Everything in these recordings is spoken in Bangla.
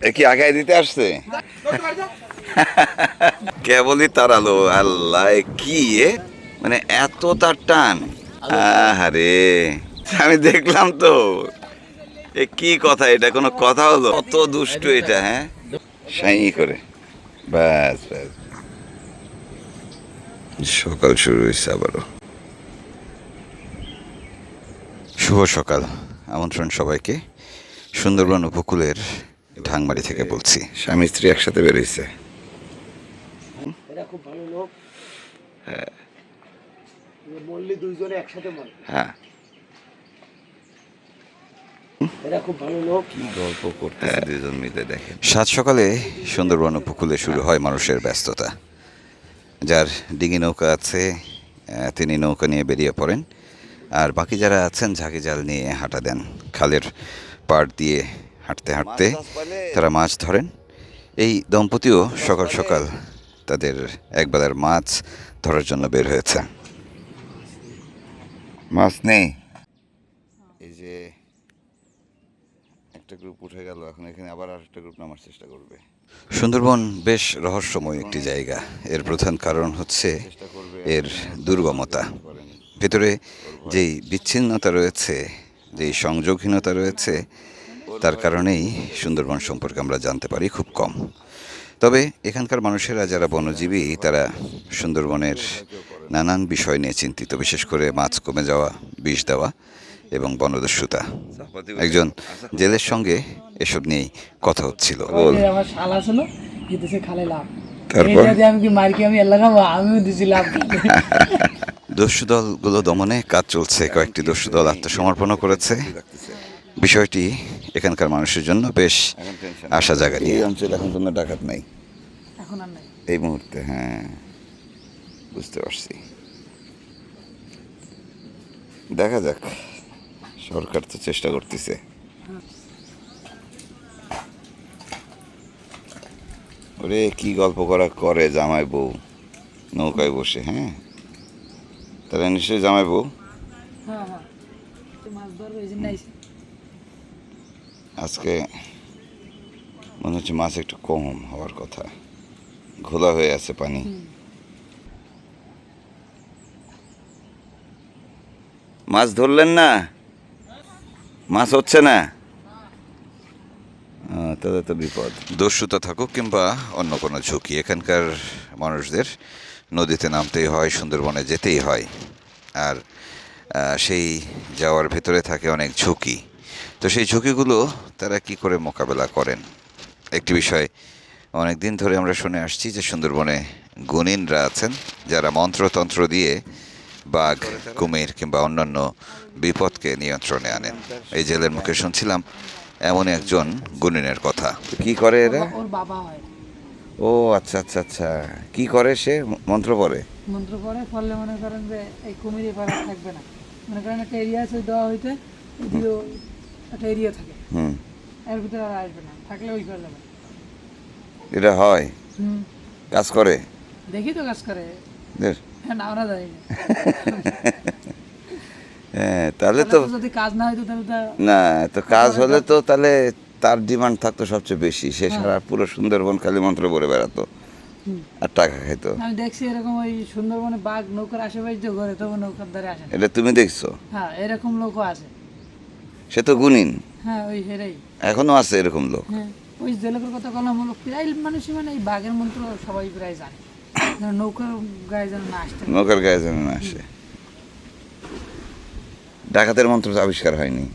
এ কি আগায় দিতে আসছে? কেবলই তাড়ালো। আল্লাহ, এ কি এ? মানে এত তার টান! আহারে, আমি দেখলাম তো। এ কি কথা? এটা কোনো কথা হলো? কত দুষ্টু এটা, হ্যাঁ? সাই করে, ব্যাস ব্যাস। সকাল শুরু হয়েছে আবারও। শুভ সকাল, আমন্ত্রণ সবাইকে। সুন্দরবন উপকূলের ঢাংমারি থেকে বলছি। স্বামী স্ত্রী একসাথে বেরিয়েছে। এরা খুব ভালো লোক। হ্যাঁ মরলে দুইজনে একসাথে মরে। হ্যাঁ, এরা খুব ভালো লোক। কি গল্প করতেছে দুজন মিলে, দেখেন। সাত সকালে সুন্দরবন উপকূলে শুরু হয় মানুষের ব্যস্ততা। যার ডিঙি নৌকা আছে তিনি নৌকা নিয়ে বেরিয়ে পড়েন, আর বাকি যারা আছেন ঝাঁকি জাল নিয়ে হাঁটা দেন। খালের পাড় দিয়ে হাঁটতে হাঁটতে তারা মাছ ধরেন। এই দম্পতিও সকাল সকাল তাদের একবেলার মাছ ধরার জন্য বের হয়েছে। মাছ নেই, এই যে একটা গ্রুপ উঠে গেল, এখন এখানে আবার আরেকটা গ্রুপ নামার চেষ্টা করবে। সুন্দরবন বেশ রহস্যময় একটি জায়গা। এর প্রধান কারণ হচ্ছে এর দুর্গমতা। ভেতরে যেই বিচ্ছিন্নতা রয়েছে, যেই সংযোগহীনতা রয়েছে, তার কারণেই সুন্দরবন সম্পর্কে আমরা জানতে পারি খুব কম। তবে এখানকার মানুষেরা যারা বনজীবী, তারা সুন্দরবনের নানান বিষয় নিয়ে চিন্তিত, বিশেষ করে মাছ কমে যাওয়া, বিষ দেওয়া এবং বনদস্যুতা। একজন জেলের সঙ্গে এসব নিয়েই কথা হচ্ছিল। আমার শালা ছিল, জিতেছে খালে লাভ। তারপর আমি কি মার কি আমি এলাকা খাবো, আমিও দিছি লাভ। দস্যু দলগুলো দমনে কাজ চলছে। কয়েকটি দস্যু দল আত্মসমর্পণও করেছে। বিষয়টি এখানকার মানুষের জন্য বেশ আশা জাগানি। এই অঞ্চলে এখন কোনো ডাকাত নাই এখন আর নাই এই মুহূর্তে। হ্যাঁ, বুঝতে পারছি। দেখা যাক, সরকার তো চেষ্টা করতেছে। ওরে কি গল্প করে জামাই বউ নৌকায় বসে। হ্যাঁ, তাহলে নিশ্চয়ই জামাই বউ। হ্যাঁ হ্যাঁ, মাছ ধরবে এই জন্য আইছে। আজকে মনে হচ্ছে মাছ একটু কম হওয়ার কথা, ঘোলা হয়ে আছে পানি। মাছ ধরলেন না? মাছ হচ্ছে না? তাহলে তো বিপদ। দস্যুতা থাকুক কিংবা অন্য কোনো ঝুঁকি, এখানকার মানুষদের নদীতে নামতেই হয়, সুন্দরবনে যেতেই হয়। আর সেই যাওয়ার ভেতরে থাকে অনেক ঝুঁকি। তো সেই ঝুঁকিগুলো তারা কি করে মোকাবেলা করেন? একটি বিষয় অনেক দিন ধরে আমরা শুনে আসছি যে সুন্দরবনে গুণিনরা আছেন, যারা মন্ত্রতন্ত্র দিয়ে বাঘ, কুমির কিংবা অন্যান্য বিপদকে নিয়ন্ত্রণে আনেন। এই জেলের মুখে শুনছিলাম এমন একজন গুণিনের কথা। কি করে এরা? ওর বাবা হয়। ও আচ্ছা আচ্ছা আচ্ছা, কি করে সে? মন্ত্র পড়ে? মন্ত্র পড়ে, ফলে মনে করেন যে এই কুমির এবার আর থাকবে না। মনে করেন একটা এরিয়া আছে দেওয়া হইতে, এদিকেও একটা এরিয়া থাকে, হুম, এর ভিতরে আর আসবে না, থাকলে ওই করে যাবে। এটা হয়? হুম, কাজ করে? দেখি তো কাজ করে। বেশ। হ্যাঁ, না ওরা জানি না। হ্যাঁ, তাহলে তো যদি কাজ না হইতো তাহলে তো না, তো কাজ হলে তো তাহলে তার ডিমান্ড থাকতো সবচেয়ে বেশি। সে সারা পুরো সুন্দরবন খালি মন্ত্র পড়ে বেড়াতো আর টাকা খাইতো। আমি দেখছি এরকম ওই সুন্দরবনে বাঘ নৌকার আশেপাশে যে ঘরে, তখন নৌকার দ্বারা আসে না। এটা তুমি দেখছো? হ্যাঁ, এরকম লোকও আছে। সে তো গুণিন, হ্যাঁ, ওই হেরাই। এখনো আছে এরকম লোক। হ্যাঁ, ওই যে লোকের কথা বললাম হলো, প্রায় মানুষই মানে এই বাঘের মন্ত্র সবাই প্রায় জানে, যেন নৌকার গায়ে যেন না আসতে পারে। নৌকার গায়ে যেন না আসে। ডাকাতের মন্ত্র তো আবিষ্কার হয়নি।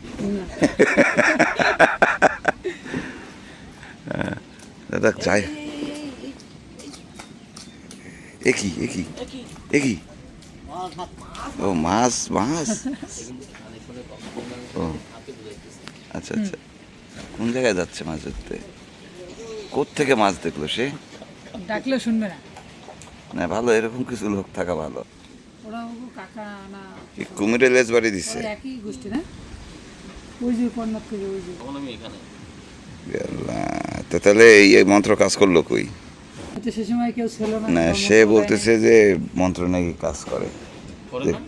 দাদা যাই, একই একই একই। ও মাছ মাছ, ও আচ্ছা আচ্ছা। কোন জায়গায় যাচ্ছে মাছ ধরতে? কোত্থেকে মাছ দেখলো সে? ডাকলেও শুনবে না। না, ভালো, এরকম কিছু লোক থাকা ভালো। ওরা ওগো কাকা না, এই কুমিরে লেজ বাড়ি দিচ্ছে। ওই একই গোষ্ঠী না? ওই যে কর্ণাট থেকে ওই যে আল্লাহ, তো তাহলে এই মন্ত্র কাজ করলো কই? তো সে সময় কেউ ছিল না। না, সে বলতেছে যে মন্ত্র নাকি কাজ করে,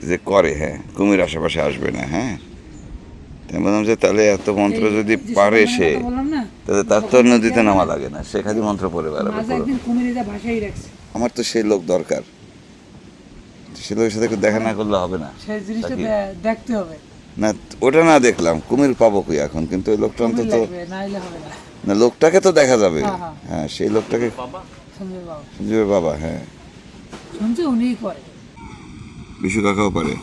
যে করে। হ্যাঁ, কুমির আশেপাশে আসবে না। হ্যাঁ, তাই বললাম যে তাহলে এত মন্ত্র যদি পারে সে। বললাম না, তাহলে তার তো আর নদীতে নামা লাগে না, সে খালি মন্ত্র পড়ে বেড়াবে মাঝে পুরো। একদিন কুমির এটা ভাষাই রাখছে, আমার তো সেই লোক দরকার, সে লোকের সাথে একটু দেখা না করলে হবে না। সেই জিনিসটা সাকিব। দেখতে হবে। না ওটা না দেখলাম, কুমির পাবো কই এখন, কিন্তু ওই লোকটা কুমির অন্তত, লাগবে, নাইলে হবে না। না লোকটাকে তো দেখা যাবে। হ্যাঁ, হ্যাঁ। হ্যাঁ সেই লোকটাকে, সঞ্জয় বাবা সঞ্জীবের বাবা, হ্যাঁ শুনছে উনিই করে, বিশু কাকাও পারে।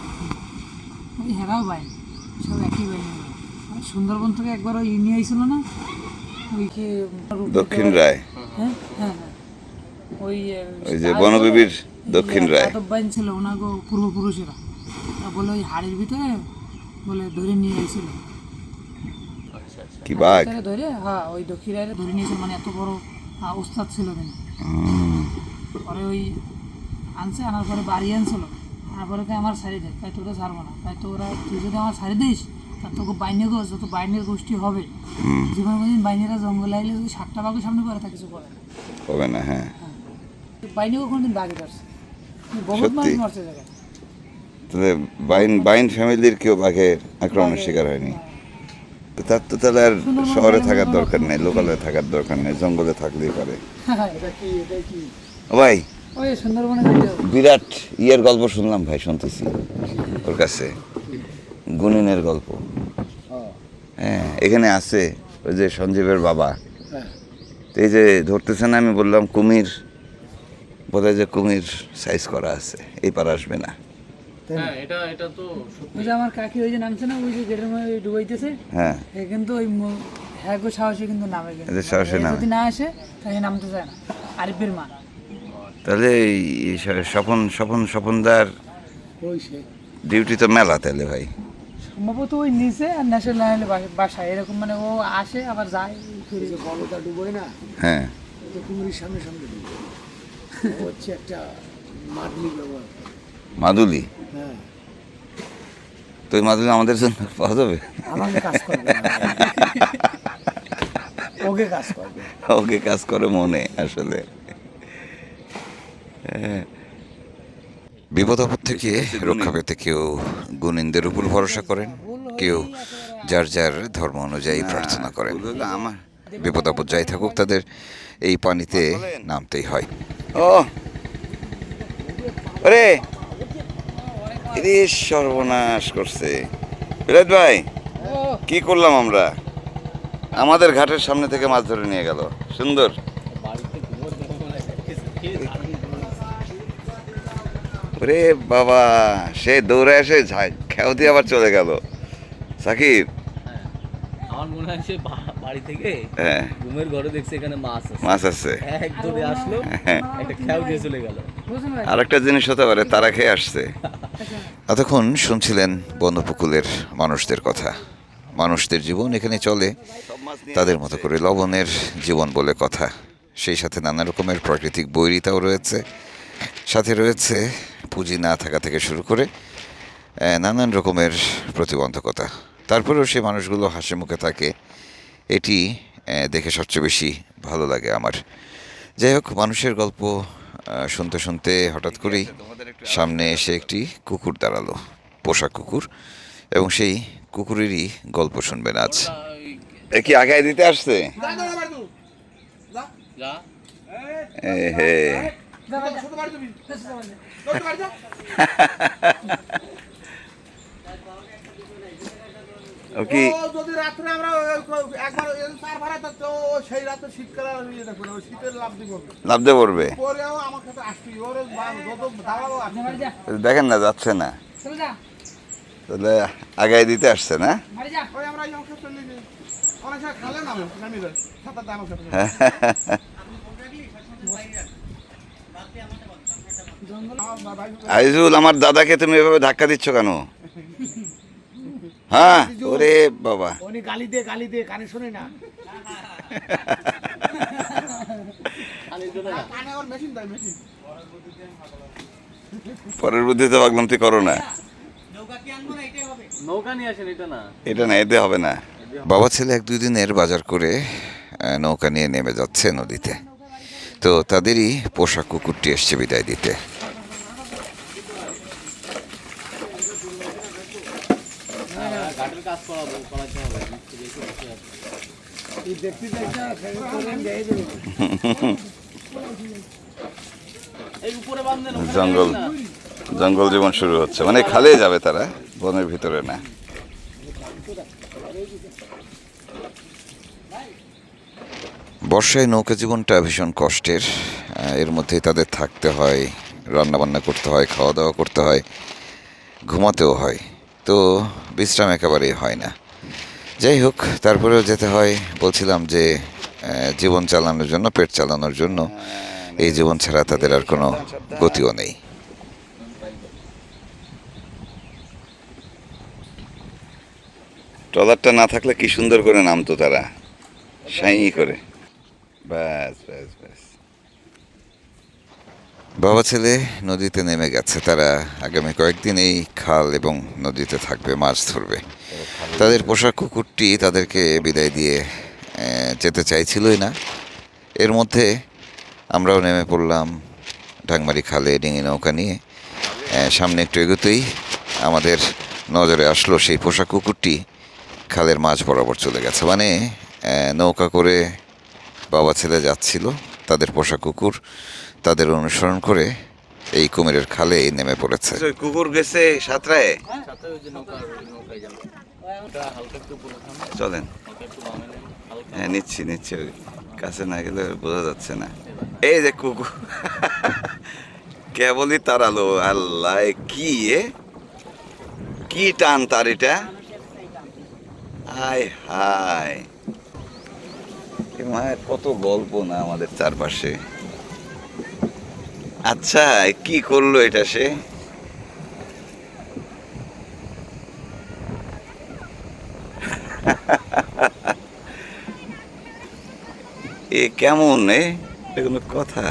ওই হেরাও বাইন, সব একই বাইন। সুন্দরবন থেকে একবার ওই নিয়ে আইছিল না, ওই কি দক্ষিণ রায়, হ্যাঁ হ্যাঁ হ্যাঁ, ওই ওই যে বনবিবির দক্ষিণ রায়। যাদব বাইন ছিল ওনাকে পূর্বপুরুষেরা, বলে ওই হাড়ির ভিতরে বলে ধরে নিয়ে আইছিল। কি বাঘ? ভিতরে ধরে, হ্যাঁ ওই দক্ষিণ রায় ধরে নিয়েছিল, মানে এত বড় ওস্তাদ ছিল তিনি। পরে ওই আনছে, আনার পরে বাড়ি আনছিল, আনার পরে আমার সারি দেয়, তাই তোরা ছাড়বো না, তাই তো ওরা তুই যদি আমার সারি দিস তা তোকে বাইনে গোস, যত বাইনের গোষ্ঠী হবে জীবন কোনদিন বাইনেরা জঙ্গলে আইলে যদি 7টা বাঘের সামনে করে তা কিছু করে না। হবে না, হ্যাঁ বাইনেও কোনদিন বাঘে ধরছে, বহুত মানুষ মরছে জায়গায়। তাহলে বাইন ফ্যামিলির কেউ বাঘের আক্রমণের শিকার হয়নি। তো তার তো তাহলে আর শহরে থাকার দরকার নেই, লোকালে থাকার দরকার নেই, জঙ্গলে থাকলেই পারে। ও ভাই, ওই সুন্দরবনে ভিডিও বিরাট ইয়ের গল্প শুনলাম ভাই, শুনতেছি ওর কাছে, গুনিনের গল্প। হ্যাঁ এখানে আছে ওই যে সঞ্জীবের বাবা, তো এই যে ধরতেছে না, আমি বললাম কুমির, বলে যে কুমির সাইজ করা আছে, এই পার আসবে না। হ্যাঁ এটা তো ওই যে আমার কাকি ওই যে নামছে না, ওই যে গেটের মধ্যে ডুবাইতেছে, হ্যাঁ এ কিন্তু ওই হ্যাঁ গো সাহসে কিন্তু নামে, কিন্তু এদের সাহসে এ নামে। যদি না আসে তাহলে নামতে চায় না। আরিফের মা তাহলে এই স্বপনদার ডিউটি তো মেলা তাহলে ভাই। সম্ভবত ওই নিচে আর ন্যাশনাল বাসায় এরকম, মানে ও আসে আবার যায়, বলটা ডুবোয় না, হ্যাঁ কুমিরের সামনে সামনে হচ্ছে একটা মাদলি ব্যবহার। মাদুলি, হ্যাঁ তো ওই মাদুলি আমাদের জন্য পাওয়া যাবে? আমাকে কাজ করবে না, ওকে কাজ করবে। ওকে কাজ করে মনে আসলে। বিপদ আপদ থেকে রক্ষা পেতে কেউ গুণিনদের উপর ভরসা করেন, কেউ যার যার ধর্ম অনুযায়ী প্রার্থনা করেন। আমার বিপদ আপদ যাই থাকুক, তাদের এই পানিতে নামতেই হয়। ও আরে এরে সর্বনাশ করছে বিরাট ভাই, কি করলাম আমরা? আমাদের ঘাটের সামনে থেকে মাছ ধরে নিয়ে গেল, সুন্দর। ওরে বাবা, সে দৌড়ে এসে খেয়াও দিয়ে আবার চলে গেল। সাকিব, আমার মনে হয় সে বাড়ি থেকে হ্যাঁ ঘুমের ঘরে দেখছে এখানে মাছ আছে, মাছ আছে। এক দৌড়ে আসলো, হ্যাঁ একটা খেয়াও দিয়ে চলে গেল। বুঝলেন ভাই? আর একটা জিনিস হতে পারে, তারা খেয়ে আসছে। এতক্ষণ শুনছিলেন বনোপকূলের মানুষদের কথা। মানুষদের জীবন এখানে চলে তাদের মতো করে, লবণের জীবন বলে কথা। সেই সাথে নানা রকমের প্রাকৃতিক বৈরিতাও রয়েছে, সাথে রয়েছে পুঁজি না থাকা থেকে শুরু করে নানান রকমের প্রতিবন্ধকতা। তারপরেও সেই মানুষগুলো হাসি মুখে থাকে, এটি দেখে সবচেয়ে বেশি ভালো লাগে আমার। যাই হোক, মানুষের গল্প শুনতে শুনতে হঠাৎ করেই সামনে এসে একটি কুকুর দাঁড়ালো, পোষা কুকুর, এবং সেই কুকুরেরই গল্প শুনবেন আজ। এ কি আগায় দিতে আসছে? যা এ হে, ও কি যদি রাত্রে আমরা একবার চার ভাড়া থাকতো, সেই রাতে শীতকালে শীতের লাভ দিব লাভ দিয়ে পড়বে? পরেও আমার কাছে আসছি, ওর যত দাঁড়াও আসছে। বাড়ি যা, দেখেন না, যাচ্ছে না, চলে যা, তাহলে আগায় দিতে আসছে না? বাড়ি যা। ওই আমরা এই অংশ চলে যাই, অনেক সময় খালে নামে নামি যায়, সাঁতার দেয় আমার সাথে। আইজুল, আমার দাদাকে তুমি এভাবে ধাক্কা দিচ্ছ কেন? হ্যাঁ, ওরে বাবা, উনি গালি দে কানে শুনে না, কানে ওর মেশিন দেয়, মেশিন। পরের বুদ্ধিতে ভাবলাম তুই করো না, নৌকা নিয়ে আসেন, এটা না এটা না, এতে হবে না। বাবা ছেলে 1-2 দিনের বাজার করে নৌকা নিয়ে নেমে যাচ্ছে নদীতে। তো তাদেরই পোষা কুকুরটি এসছে বিদায় দিতে। ঘাটের কাজ করাতে হবে, মিস্ত্রি এসে বসে আছে। এই উপরে বাঁধলেন জঙ্গল জঙ্গল জীবন শুরু হচ্ছে, মানে খালে যাবে তারা, বনের ভিতরে না। বর্ষায় নৌকা জীবনটা ভীষণ কষ্টের। এর মধ্যে তাদের থাকতে হয়, রান্নাবান্না করতে হয়, খাওয়া দাওয়া করতে হয়, ঘুমাতেও হয়, তো বিশ্রাম একেবারেই হয় না। যাই হোক, তারপরেও যেতে হয়। বলছিলাম যে জীবন চালানোর জন্য, পেট চালানোর জন্য এই জীবন ছাড়া তাদের আর কোনো গতিও নেই। ট্রলারটা না থাকলে কি সুন্দর করে নামতো তারা, সাই করে। ব্যাস ব্যাস ব্যাস, বাবা ছেলে নদীতে নেমে গেছে। তারা আগামী কয়েকদিন এই খাল এবং নদীতে থাকবে, মাছ ধরবে। তাদের পোষা কুকুরটি তাদেরকে বিদায় দিয়ে যেতে চাইছিলই না। এর মধ্যে আমরাও নেমে পড়লাম ঢাংমারি খালে ডিঙি নৌকা নিয়ে। সামনে একটু এগোতেই আমাদের নজরে আসলো সেই পোষা কুকুরটি খালের মাঝ বরাবর চলে গেছে। মানে নৌকা করে বাবা ছেলে যাচ্ছিল, তাদের পোষা কুকুর তাদের অনুসরণ করে এই কুমিরের খালে নেমে পড়েছে। কুকুর গেছে সাঁতরায়, সাথে ওই যে নৌকায় যাবে। ওটা হালকা একটু উপরে থামো, চলেন। হালকা একটু বামে নেন, হালকা। হ্যাঁ, নিচ্ছি নিচ্ছি, ওই কাছে না গেলে বোঝা যাচ্ছে না। এই যে কুকুর কেবলই তাড়ালো। আল্লাহ, কি টান তার এটা! হায় হায়, মায়ের কত গল্প না আমাদের চারপাশে। আচ্ছা, কি করলো এটা সে? এ কেমন? এটা কোনো কথা?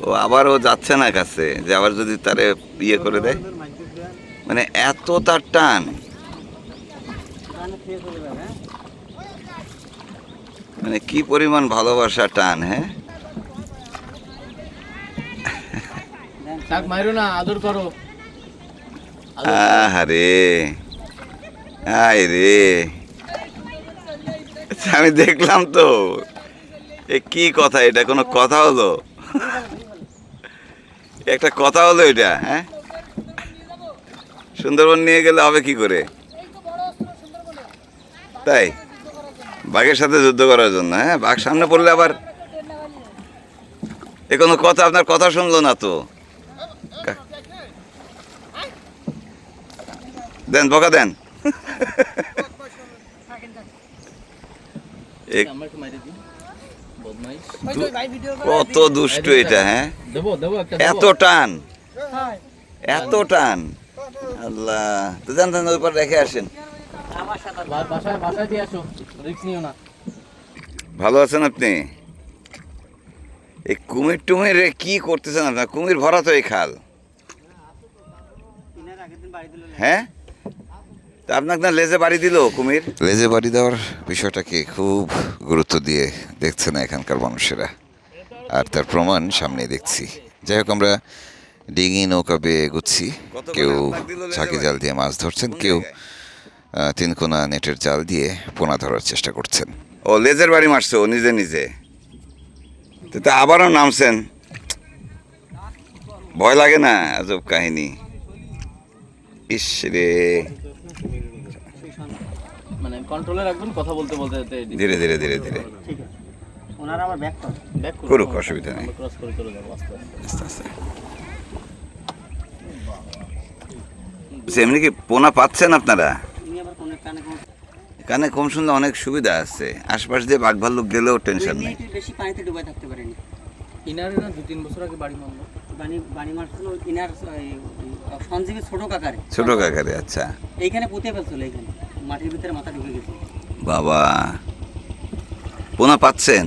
ও আবার ও যাচ্ছে না কাছে, যে আবার যদি তারে ইয়ে করে দেয়, মানে এত তার টান। মানে কি পরিমাণ ভালোবাসা, টান! হ্যাঁ, ডাক মাইরো না, আদর করো। আরে আয় রে, আমি দেখলাম তো। এ কি কথা? এটা কোনো কথা হলো? একটা কথা হলো এটা? হ্যাঁ, সুন্দরবন নিয়ে গেলে হবে কি করে? তাই বাঘের সাথে যুদ্ধ করার জন্য? হ্যাঁ, বাঘ সামনে পড়লে আবার এ কোনো কথা? আপনার কথা শুনলো না তো। দেন, বকা দেন। আমরা একটু মাইরে দিই, বদমাইশ। কত দুষ্টু এটা! হ্যাঁ, দেবো দেবো একটা এত টান, এত টান! আল্লাহ, তো জান ওই পার রেখে আসেন। বাসায় বাসায় দিয়ে আসো, রিস্ক নিও না। ভালো আছেন আপনি? এই কুমির টুমির কি করতেছেন আপনার? কুমির ভরা তো এই খাল। হ্যাঁ, তা আপনাকে না লেজে বাড়ি দিল কুমির? লেজে বাড়ি দেওয়ার বিষয়টাকে খুব গুরুত্ব দিয়ে দেখছে না এখানকার মানুষেরা, আর তার প্রমাণ সামনে দেখছি। যাই হোক, আমরা ডিঙি নৌকা বেয়ে এগুচ্ছি। কেউ ঝাঁকি জাল দিয়ে মাছ ধরছেন, কেউ তিনকোনা নেটের জাল দিয়ে পোনা ধরার চেষ্টা করছেন। ও লেজের বাড়ি মারছে ও নিজে নিজে, তো আবারও নামছেন। ভয় লাগে না? আজব কাহিনী। ইস রে, মানে কন্ট্রোলে রাখবেন, কথা বলতে বলতে ধীরে ধীরে ধীরে ধীরে ওনারা আবার ব্যাক করুক, অসুবিধা নেই। ক্রস করে চলে যাবো আস্তে আস্তে। আস্তে আস্তে। এমনি কি পোনা পাচ্ছেন আপনারা? কানে কম শুনলে অনেক সুবিধা আছে, আশপাশ দিয়ে বাঘ ভাল্লুক গেলেও টেনশন নেই। বেশি পানিতে ডুবে থাকতে পারেনি। ইনারে না 2-3 বছর আগে বাড়ি মারলো। বাড়ি মারছিল ইনার সঞ্জীবী ছোট কাকারে। ছোট কাকারে? আচ্ছা, এইখানে পুঁতে ফেলছিল, এইখানে মাটির ভিতরে মাথা ঢুকে গেছে। বাবা, পোনা পাচ্ছেন?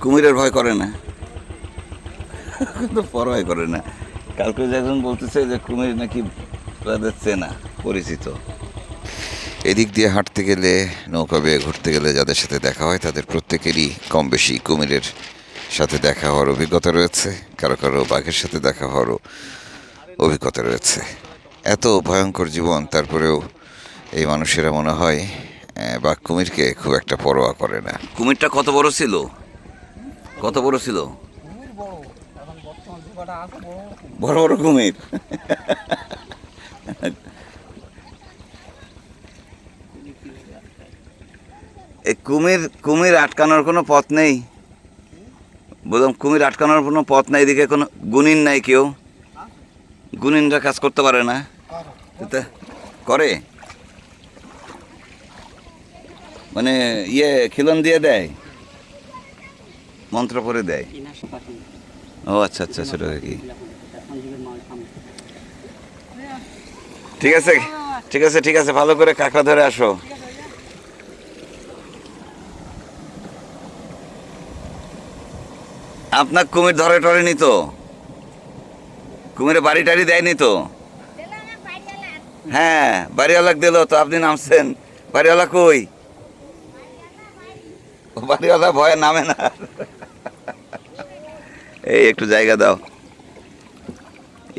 কুমিরের ভয় করে না? কিন্তু পরোয়াই করে না। কালকে একজন বলতেছে যে কুমির নাকি তাদের চেনা পরিচিত। এদিক দিয়ে হাঁটতে গেলে, নৌকা বেয়ে ঘুরতে গেলে যাদের সাথে দেখা হয় তাদের প্রত্যেকেরই কম বেশি কুমিরের সাথে দেখা হওয়ার অভিজ্ঞতা রয়েছে। কারো কারো বাঘের সাথে দেখা হওয়ারও অভিজ্ঞতা রয়েছে। এত ভয়ঙ্কর জীবন, তারপরেও এই মানুষেরা মনে হয় বাঘ কুমিরকে খুব একটা পরোয়া করে না। কুমিরটা কত বড় ছিল? কত বড় ছিল? বড় বড় কুমির। এই কুমির কুমির আটকানোর কোনো পথ নেই? বললাম কুমির আটকানোর কোনো পথ নাই, এদিকে কোনো গুণিন নাই, কেউ গুণিনরা কাজ করতে পারে না? তা করে মানে ইয়ে খিলন দিয়ে দেয়, মন্ত্র পড়ে দেয়। ইনার পাখি ও আচ্ছা আচ্ছা, সেটা কি? সঞ্জীবের মাল সামনে। ঠিক আছে ঠিক আছে ঠিক আছে, ভালো করে কাঁকড়া ধরে আসো। আপনার কুমির ধরে টরেনি তো? কুমিরে বাড়ি টাড়ি দেয়নি তো? হ্যাঁ, বাড়িওয়ালাকে দিল তো, আপনি নামছেন। বাড়িওয়ালা কই? ও বাড়িওয়ালা ভয়ে নামে না। এই একটু জায়গা দাও।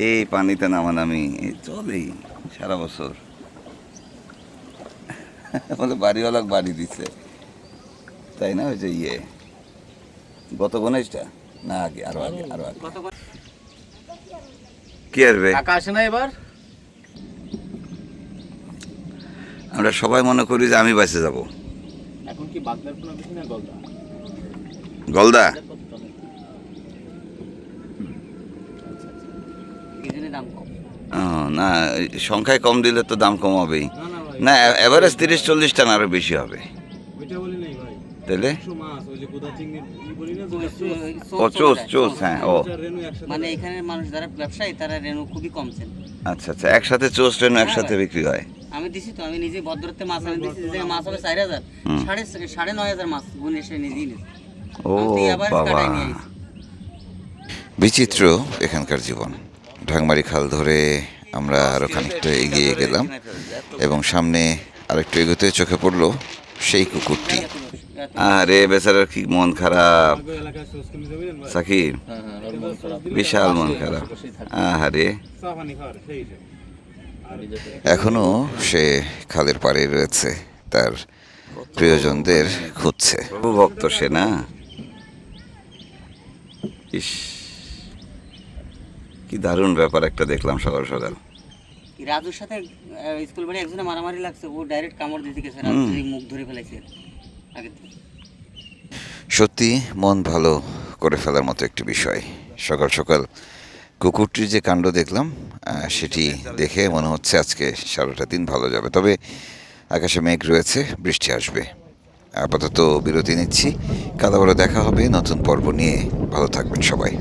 এই পানিতে নামানামি চলেই সারা বছর। বলে বাড়িওয়ালা বাড়ি দিচ্ছে, তাই না? ওই যে ইয়ে গত গণেশটা না, আগে আরো আগে আরো আগে কি আসবে? কাকা আসে না এবার? আমরা সবাই মনে করি যে আমি বেঁচে যাব। এখন কি বাগদার কোনো বেশি না গলদা? গলদা এই জন্য দাম কম। ও, না সংখ্যায় কম দিলে তো দাম কম হবেই। না না ভাই, না, এভারেজ 30-40 টান আরো বেশি হবে। ওইটা বলি নাই ভাই। তাহলে মাছ ওই যে গোদা চিংড়ি বলি না, ও চোষ চোষ, হ্যাঁ ও রেনু একসাথে। মানে এখানের মানুষ যারা ব্যবসায়ী তারা রেনু খুবই কমছেন। আচ্ছা আচ্ছা, একসাথে চোষ ট্রেন একসাথে বিক্রি হয়। আমি দিছি তো, আমি নিজে ভদ্রতে মাছ আমি দিছি, যে মাছ হবে 4000, 9,500 মাছ গুনে এসে নিজেই নিয়েছি। ও আমি তো আবার বাবা, কাটাই নিয়ে আইছি। বিচিত্র এখানকার জীবন। ঢাকমারি খাল ধরে আমরা আরো খানিকটা এগিয়ে গেলাম এবং সামনে আরেকটু এগোতে চোখে পড়লো সেই কুকুরটি। আরে বেচারার কি মন খারাপ এলাকায় সোস কিনে দেবেন ভাই। সাকিব, বিশাল মন খারাপ। আহারে, চা পানি খাওয়ার সেই হিসেবে। এখনো সে খালের পাড়ে রয়েছে, তার প্রিয়জনদের খুঁজছে। প্রভু ভক্ত সে না? ইস, কি দারুণ ব্যাপার একটা দেখলাম সকাল সকাল। রাজুর সাথে স্কুল বাড়ি একজনে মারামারি লাগছে, ও ডাইরেক্ট কামড় দিতে গেছে, রাজু মুখ ধরে ফেলাইছে আগে থেকে। সত্যি মন ভালো করে ফেলার মতো একটি বিষয়। সকাল সকাল কুকুরটির যে কাণ্ড দেখলাম, সেটি দেখে মনে হচ্ছে আজকে সারাটা দিন ভালো যাবে। তবে আকাশে মেঘ রয়েছে, বৃষ্টি আসবে। আপাতত বিরতি নিচ্ছি, কাল আবারও দেখা হবে নতুন পর্ব নিয়ে। ভালো থাকবেন সবাই।